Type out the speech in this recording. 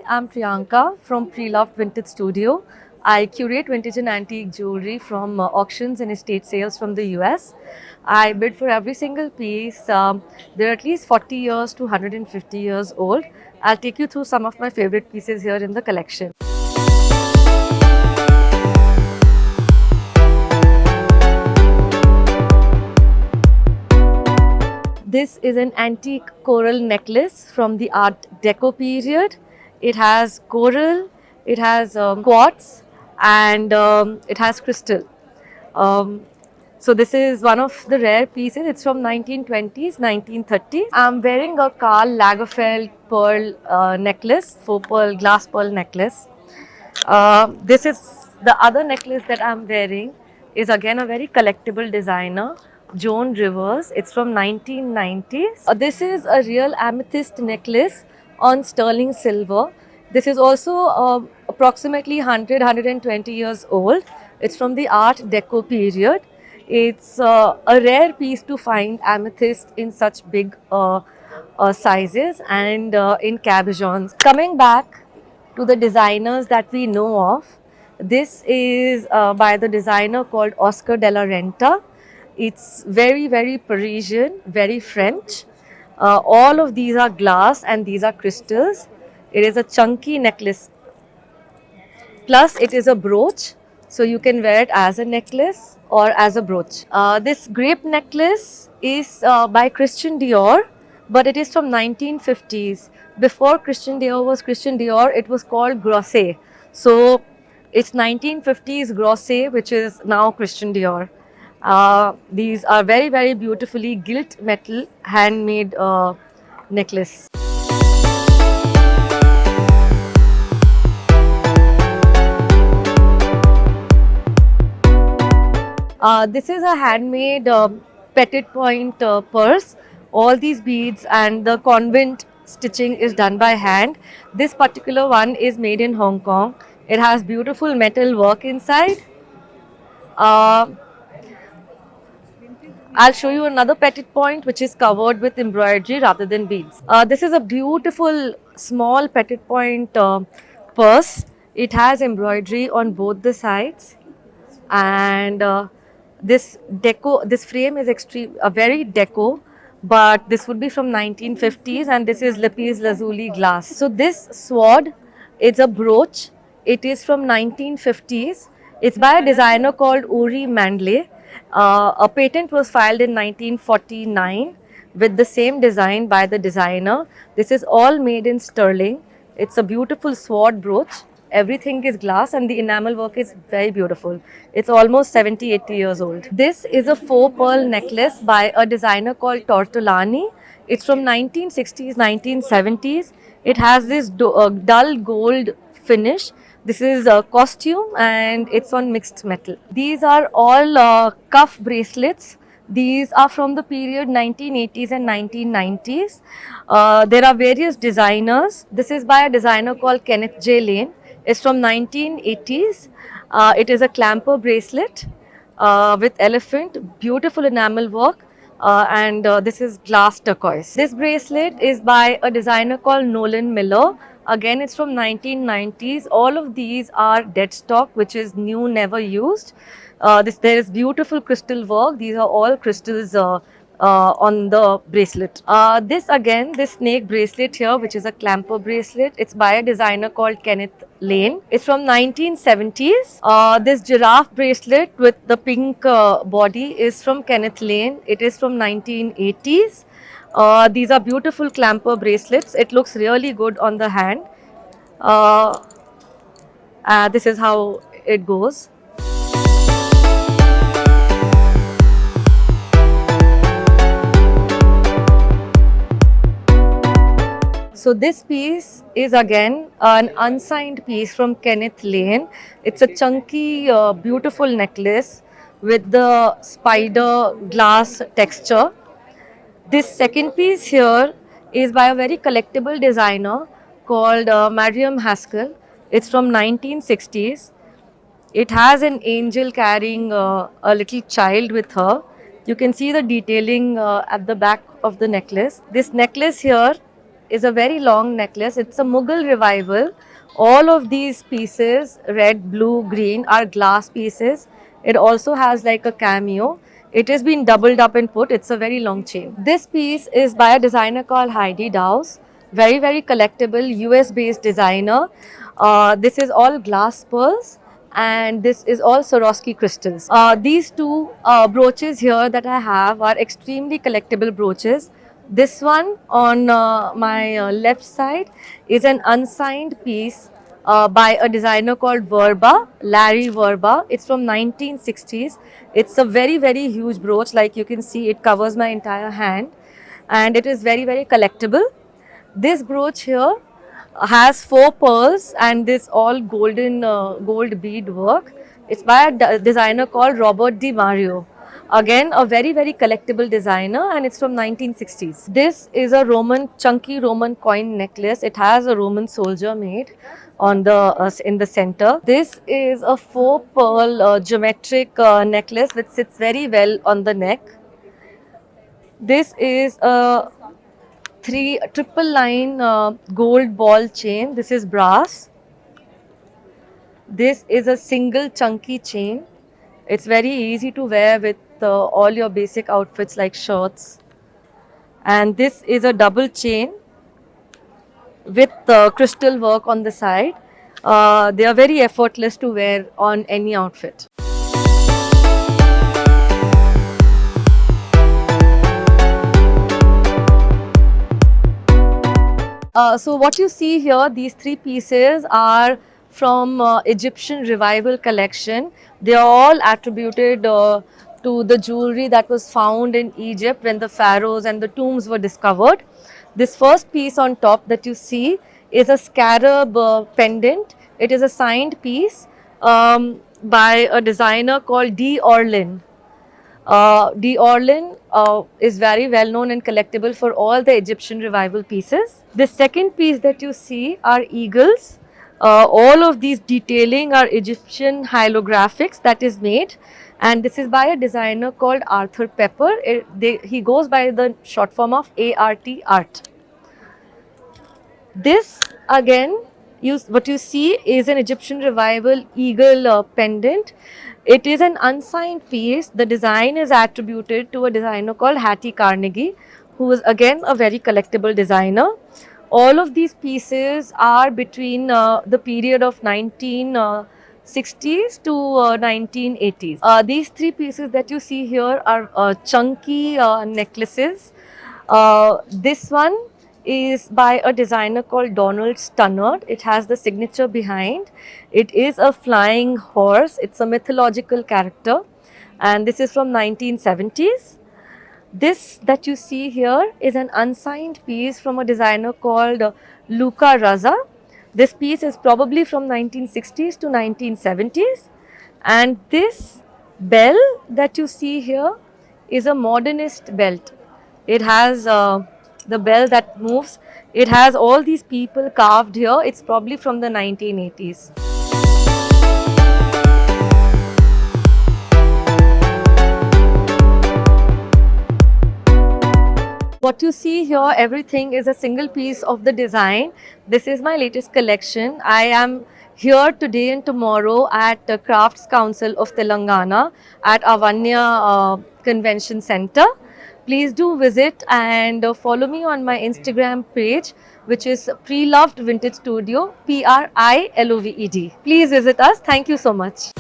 I'm Priyanka from Preloved Vintage Studio. I curate vintage and antique jewelry from auctions and estate sales from the US. I bid for every single piece. They're at least 40 years to 150 years old. I'll take you through some of my favorite pieces here in the collection. This is an antique coral necklace from the Art Deco period. It has coral, it has quartz, and it has crystal. Um, so this is one of the rare pieces. It's from 1920s, 1930s. I'm wearing a Karl Lagerfeld pearl necklace, faux pearl, glass pearl necklace. This is the other necklace that I'm wearing is again a very collectible designer, Joan Rivers. It's from 1990s. This is a real amethyst necklace on sterling silver. This is also approximately 100-120 years old. It's from the Art Deco period. It's a rare piece to find amethyst in such big sizes and in cabochons. Coming back to the designers that we know of. This is by the designer called Oscar de la Renta. It's very, very Parisian, very French. All of these are glass and these are crystals. It is a chunky necklace. Plus, it is a brooch. So you can wear it as a necklace or as a brooch. This grape necklace is by Christian Dior, but it is from 1950s. Before Christian Dior was Christian Dior, it was called Grosset. So it's 1950s Grosset, which is now Christian Dior. These are very, very beautifully gilt metal handmade necklace. This is a handmade petit point purse. All these beads and the convent stitching is done by hand. This particular one is made in Hong Kong. It has beautiful metal work inside. I'll show you another petit point which is covered with embroidery rather than beads. This is a beautiful small petit point purse. It has embroidery on both the sides, and this frame is very deco, but this would be from 1950s, and this is lapis lazuli glass. So this sword, it's a brooch. It is from 1950s. It's by a designer called Uri Mandley. A patent was filed in 1949 with the same design by the designer. This is all made in sterling. It's a beautiful sword brooch. Everything is glass and the enamel work is very beautiful. It's almost 70-80 years old. This is a faux pearl necklace by a designer called Tortolani. It's from 1960s, 1970s. It has this dull gold finish. This is a costume and it's on mixed metal. These are all cuff bracelets. These are from the period 1980s and 1990s. There are various designers. This is by a designer called Kenneth J. Lane. It's from 1980s. It is a clamper bracelet with elephant, beautiful enamel work. And this is glass turquoise. This bracelet is by a designer called Nolan Miller. Again, it's from 1990s. All of these are dead stock, which is new, never used. There is beautiful crystal work. These are all crystals on the bracelet. This snake bracelet here, which is a clamper bracelet. It's by a designer called Kenneth Lane. It's from 1970s. This giraffe bracelet with the pink body is from Kenneth Lane. It is from 1980s. These are beautiful clamper bracelets. It looks really good on the hand. This is how it goes. So this piece is again an unsigned piece from Kenneth Lane. It's a chunky, beautiful necklace with the spider glass texture. This second piece here is by a very collectible designer called Mariam Haskell. It's from 1960s. It has an angel carrying a little child with her. You can see the detailing at the back of the necklace. This necklace here is a very long necklace. It's a Mughal revival. All of these pieces, red, blue, green, are glass pieces. It also has like a cameo. It has been doubled up and put. It's a very long chain. This piece is by a designer called Heidi Daus. Very, very collectible, US based designer. This is all glass pearls and this is all Swarovski crystals. These two brooches here that I have are extremely collectible brooches. This one on my left side is an unsigned piece by a designer called Verba, Larry Verba. It's from 1960s. It's a very, very huge brooch. Like you can see, it covers my entire hand and it is very, very collectible. This brooch here has 4 pearls and this all golden gold bead work. It's by a designer called Robert Di Mario. Again, a very, very collectible designer and it's from 1960s. This is a chunky Roman coin necklace. It has a Roman soldier made on the in the center. This is a 4 pearl geometric necklace which sits very well on the neck. This is a triple line gold ball chain. This is brass. This is a single chunky chain. It's very easy to wear with all your basic outfits like shirts. And this is a double chain with crystal work on the side. They are very effortless to wear on any outfit. So what you see here, these 3 pieces are from Egyptian Revival collection. They are all attributed to the jewelry that was found in Egypt when the pharaohs and the tombs were discovered. This first piece on top that you see is a scarab pendant. It is a signed piece by a designer called D'Orlin. D'Orlin is very well known and collectible for all the Egyptian revival pieces. The second piece that you see are eagles. All of these detailing are Egyptian hieroglyphics that is made, and this is by a designer called Arthur Pepper. He goes by the short form of ART. This again, what you see is an Egyptian revival eagle pendant. It is an unsigned piece. The design is attributed to a designer called Hattie Carnegie, who is again a very collectible designer. All of these pieces are between the period of 1960s to 1980s. These 3 pieces that you see here are chunky necklaces. This one is by a designer called Donald Stannard. It has the signature behind. It is a flying horse. It's a mythological character and this is from 1970s. This that you see here is an unsigned piece from a designer called Luca Raza. This piece is probably from 1960s to 1970s, and this bell that you see here is a modernist belt. It has the bell that moves. It has all these people carved here. It's probably from the 1980s. What you see here, everything is a single piece of the design. This is my latest collection. I am here today and tomorrow at the Crafts Council of Telangana at Avanya Convention Center. Please do visit and follow me on my Instagram page, which is Preloved Vintage Studio, PRILOVED. Please visit us. Thank you so much.